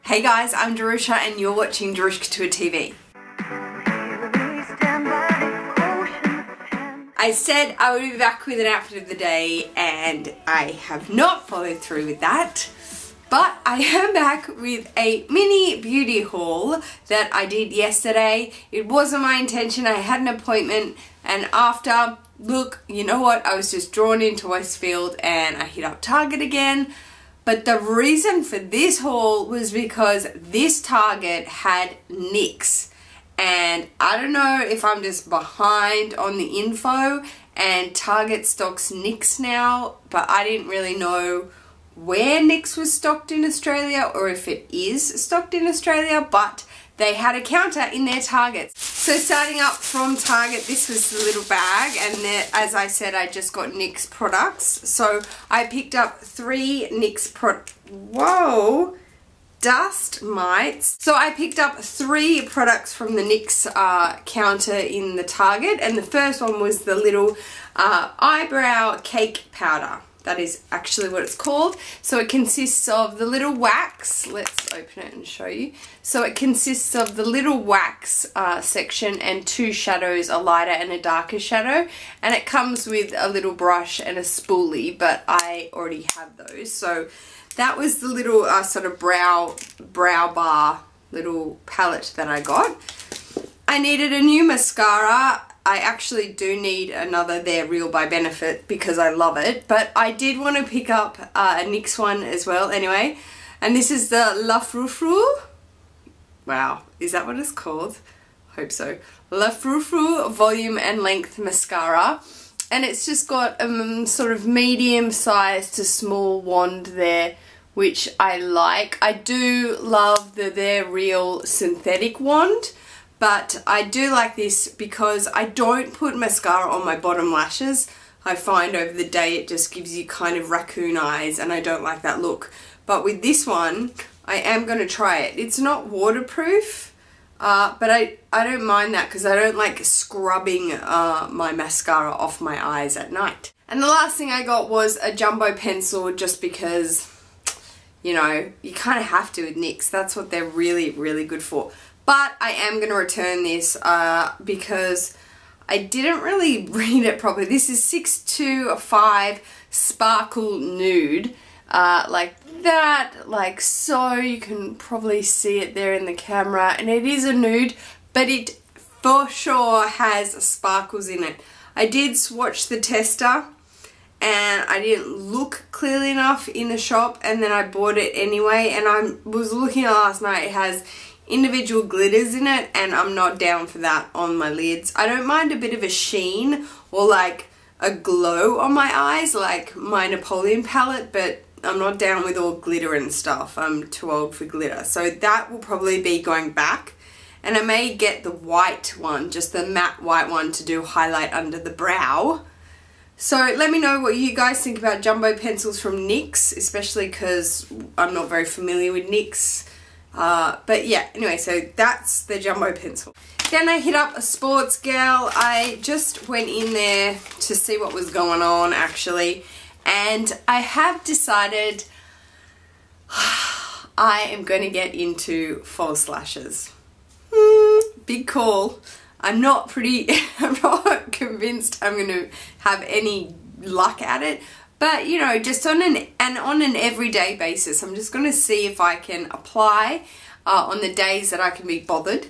Hey guys, I'm Jerusha and you're watching Jerusha Couture TV. I said I would be back with an outfit of the day and I have not followed through with that. But I am back with a mini beauty haul that I did yesterday. It wasn't my intention, I had an appointment and after, look, you know what, I was just drawn into Westfield and I hit up Target again. But the reason for this haul was because this Target had NYX. And I don't know if I'm just behind on the info and Target stocks NYX now, but I didn't really know where NYX was stocked in Australia or if it is stocked in Australia, but they had a counter in their Targets. So starting up from Target, this was the little bag, and there, as I said, I just got NYX products. So I picked up 3 NYX dust mites. So I picked up 3 products from the NYX counter in the Target, and the first one was the little eyebrow cake powder. That is actually what it's called. So it consists of the little wax. Let's open it and show you. So it consists of the little wax section and 2 shadows, a lighter and a darker shadow. And it comes with a little brush and a spoolie, but I already have those. So that was the little sort of brow bar little palette that I got. I needed a new mascara. I actually do need another They're Real by Benefit because I love it, but I did want to pick up a NYX one as well anyway, and this is the Frou. Wow, is that what it's called? Hope so. Frou Volume and Length Mascara, and it's just got a sort of medium size to small wand there, which I like. I do love the They're Real synthetic wand, but I do like this because I don't put mascara on my bottom lashes. I find over the day it just gives you kind of raccoon eyes and I don't like that look. But with this one, I am going to try it. It's not waterproof, but I don't mind that because I don't like scrubbing my mascara off my eyes at night. And the last thing I got was a jumbo pencil just because, you know, you kind of have to with NYX. That's what they're really, really good for. But I am going to return this because I didn't really read it properly. This is 625 Sparkle Nude. Like that, like so. You can probably see it there in the camera. And it is a nude, but it for sure has sparkles in it. I did swatch the tester and I didn't look clearly enough in the shop, and then I bought it anyway. And I was looking at it last night. It has individual glitters in it and I'm not down for that on my lids. I don't mind a bit of a sheen or like a glow on my eyes like my Napoleon palette, but I'm not down with all glitter and stuff. I'm too old for glitter. So that will probably be going back, and I may get the white one, just the matte white one to do highlight under the brow. So let me know what you guys think about jumbo pencils from NYX, especially because I'm not very familiar with NYX. But yeah, anyway, so that's the jumbo pencil. Then I hit up a Sportsgirl. I just went in there to see what was going on actually, and I have decided I am going to get into false lashes. Big call. I'm not convinced I'm going to have any luck at it. But, you know, just on an everyday basis, I'm just going to see if I can apply on the days that I can be bothered.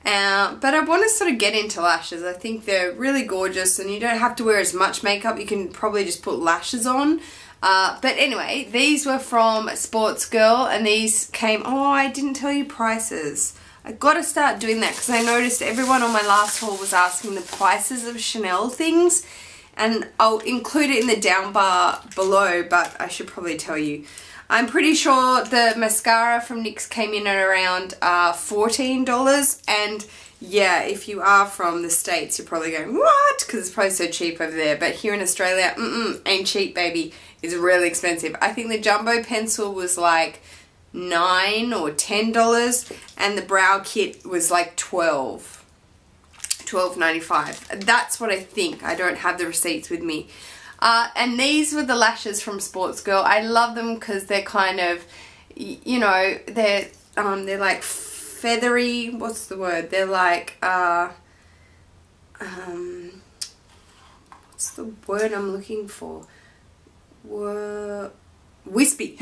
But I want to sort of get into lashes. I think they're really gorgeous and you don't have to wear as much makeup. You can probably just put lashes on. But anyway, these were from Sportsgirl and these came... Oh, I didn't tell you prices. I got to start doing that because I noticed everyone on my last haul was asking the prices of Chanel things. And I'll include it in the down bar below, but I should probably tell you. I'm pretty sure the mascara from NYX came in at around $14. And yeah, if you are from the States, you're probably going, what? Because it's probably so cheap over there. But here in Australia, ain't cheap, baby. It's really expensive. I think the jumbo pencil was like $9 or $10. And the brow kit was like $12.95. That's what I think. I don't have the receipts with me. And these were the lashes from Sportsgirl. I love them because they're kind of, you know, they're they're like feathery, what's the word? They're like, what's the word I'm looking for? Wispy.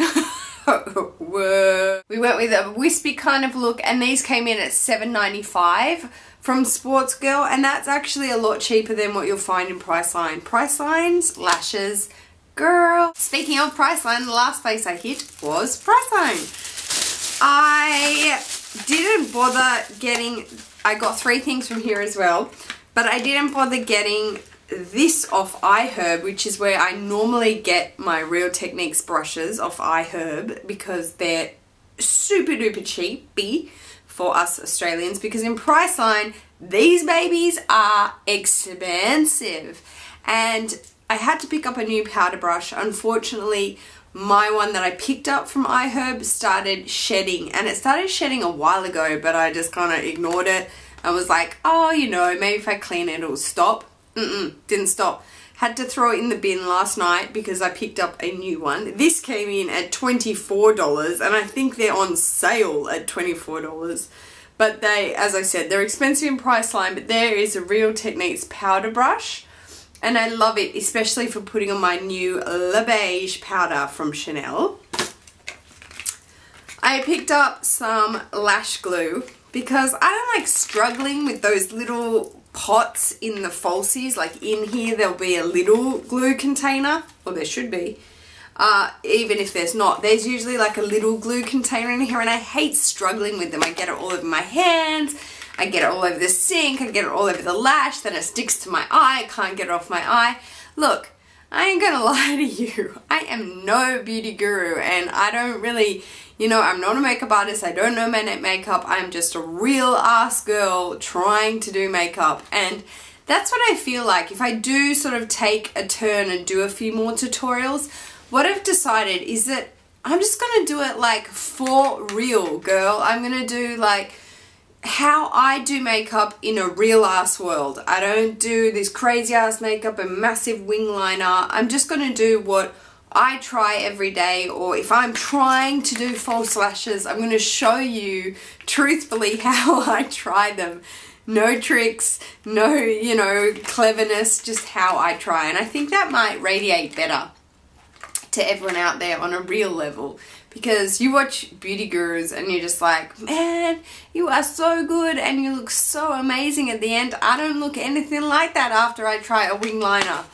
We went with a wispy kind of look, and these came in at $7.95 from Sportsgirl, and that's actually a lot cheaper than what you'll find in Priceline. Priceline's lashes, girl. Speaking of Priceline, the last place I hit was Priceline. I didn't bother getting, I got 3 things from here as well, but I didn't bother getting this off iHerb, which is where I normally get my Real Techniques brushes off iHerb, because they're super duper cheapy for us Australians, because in Priceline these babies are expensive. And I had to pick up a new powder brush. Unfortunately, my one that I picked up from iHerb started shedding, and it started shedding a while ago, but I just kind of ignored it. I was like, oh, you know, maybe if I clean it it'll stop. Didn't stop. Had to throw it in the bin last night because I picked up a new one. This came in at $24, and I think they're on sale at $24. But they, as I said, they're expensive in Priceline, but there is a Real Techniques powder brush, and I love it, especially for putting on my new Le Beige powder from Chanel. I picked up some lash glue because I don't like struggling with those little pots in the falsies. Like in here there'll be a little glue container, or there should be, even if there's not, there's usually like a little glue container in here, and I hate struggling with them. I get it all over my hands, I get it all over the sink, I get it all over the lash, then it sticks to my eye, I can't get it off my eye. Look, I ain't gonna lie to you, I am no beauty guru, and I don't really, you know, I'm not a makeup artist, I don't know my makeup, I'm just a real ass girl trying to do makeup. And that's what I feel like. If I do sort of take a turn and do a few more tutorials, what I've decided is that I'm just gonna do it like for real, girl. I'm gonna do like how I do makeup in a real ass world. I don't do this crazy ass makeup and massive wing liner. I'm just gonna do what I try every day, or if I'm trying to do false lashes, I'm going to show you truthfully how I try them. No tricks, no, you know, cleverness, just how I try. And I think that might radiate better to everyone out there on a real level, because you watch beauty gurus and you're just like, man, you are so good and you look so amazing at the end. I don't look anything like that after I try a wing liner.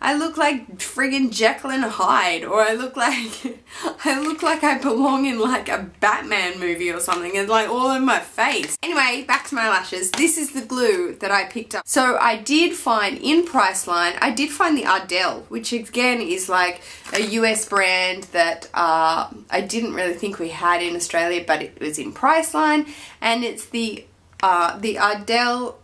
I look like friggin' Jekyll and Hyde, or I look like I belong in like a Batman movie or something. It's like all in my face. Anyway, back to my lashes. This is the glue that I picked up. So I did find in Priceline, I did find the Ardell, which again is like a US brand that I didn't really think we had in Australia, but it was in Priceline, and it's the Ardell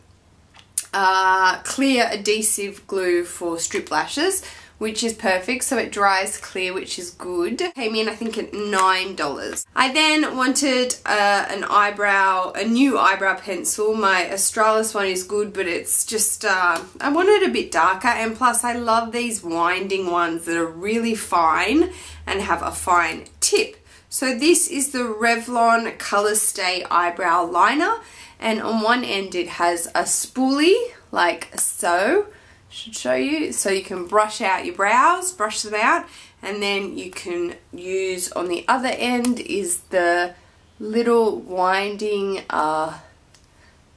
clear adhesive glue for strip lashes, which is perfect, so it dries clear, which is good. Came in I think at $9. I then wanted a new eyebrow pencil. My Australis one is good, but it's just I wanted a bit darker, and plus I love these winding ones that are really fine and have a fine tip. So this is the Revlon Color Stay Eyebrow Liner, and on one end it has a spoolie like so. Should show you, so you can brush out your brows, brush them out, and then you can use on the other end is the little winding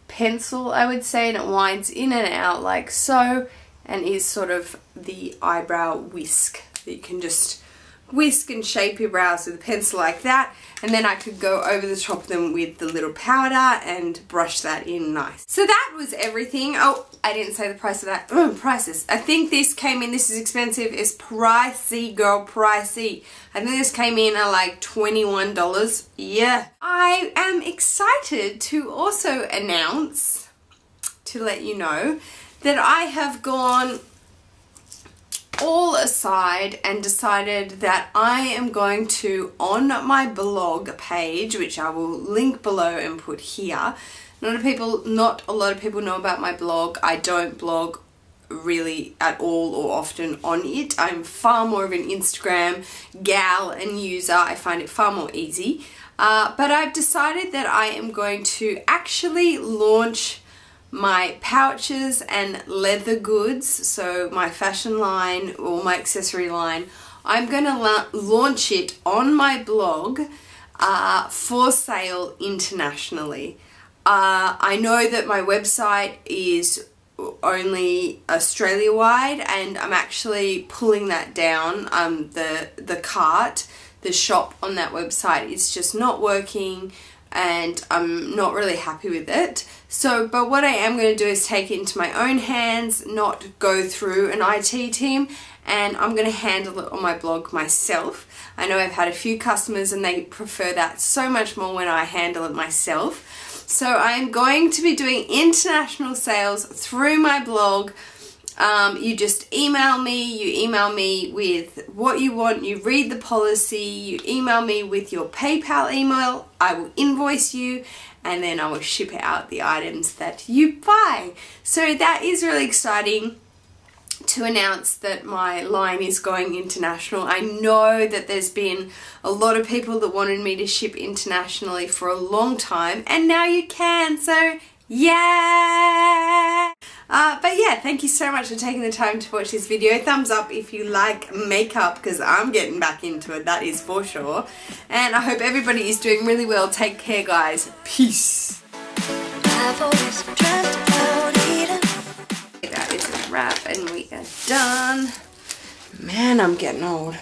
pencil, I would say, and it winds in and out like so, and is sort of the eyebrow whisk that you can just whisk and shape your brows with a pencil like that, and then I could go over the top of them with the little powder and brush that in nice. So that was everything. Oh, I didn't say the price of that. Prices. I think this came in, this is expensive, it's pricey, girl, pricey. I think this came in at like $21. Yeah. I am excited to also announce, to let you know, that I have gone all aside and decided that I am going to, on my blog page, which I will link below and put here. Not a lot of people know about my blog. I don't blog really at all or often on it. I'm far more of an Instagram gal and user. I find it far more easy. But I've decided that I am going to actually launch my pouches and leather goods, so my fashion line or my accessory line. I'm going to launch it on my blog for sale internationally. I know that my website is only Australia wide, and I'm actually pulling that down. The cart, the shop on that website, is just not working and I'm not really happy with it. So, but what I am going to do is take it into my own hands, not go through an IT team, and I'm going to handle it on my blog myself. I know I've had a few customers and they prefer that so much more when I handle it myself. So I'm going to be doing international sales through my blog. You just email me with what you want, you read the policy, you email me with your PayPal email, I will invoice you, and then I will ship out the items that you buy. So that is really exciting to announce that my line is going international. I know that there's been a lot of people that wanted me to ship internationally for a long time, and now you can, so yeah! But yeah, thank you so much for taking the time to watch this video. Thumbs up if you like makeup, because I'm getting back into it, that is for sure. And I hope everybody is doing really well. Take care, guys. Peace. That is a wrap and we are done. Man, I'm getting old.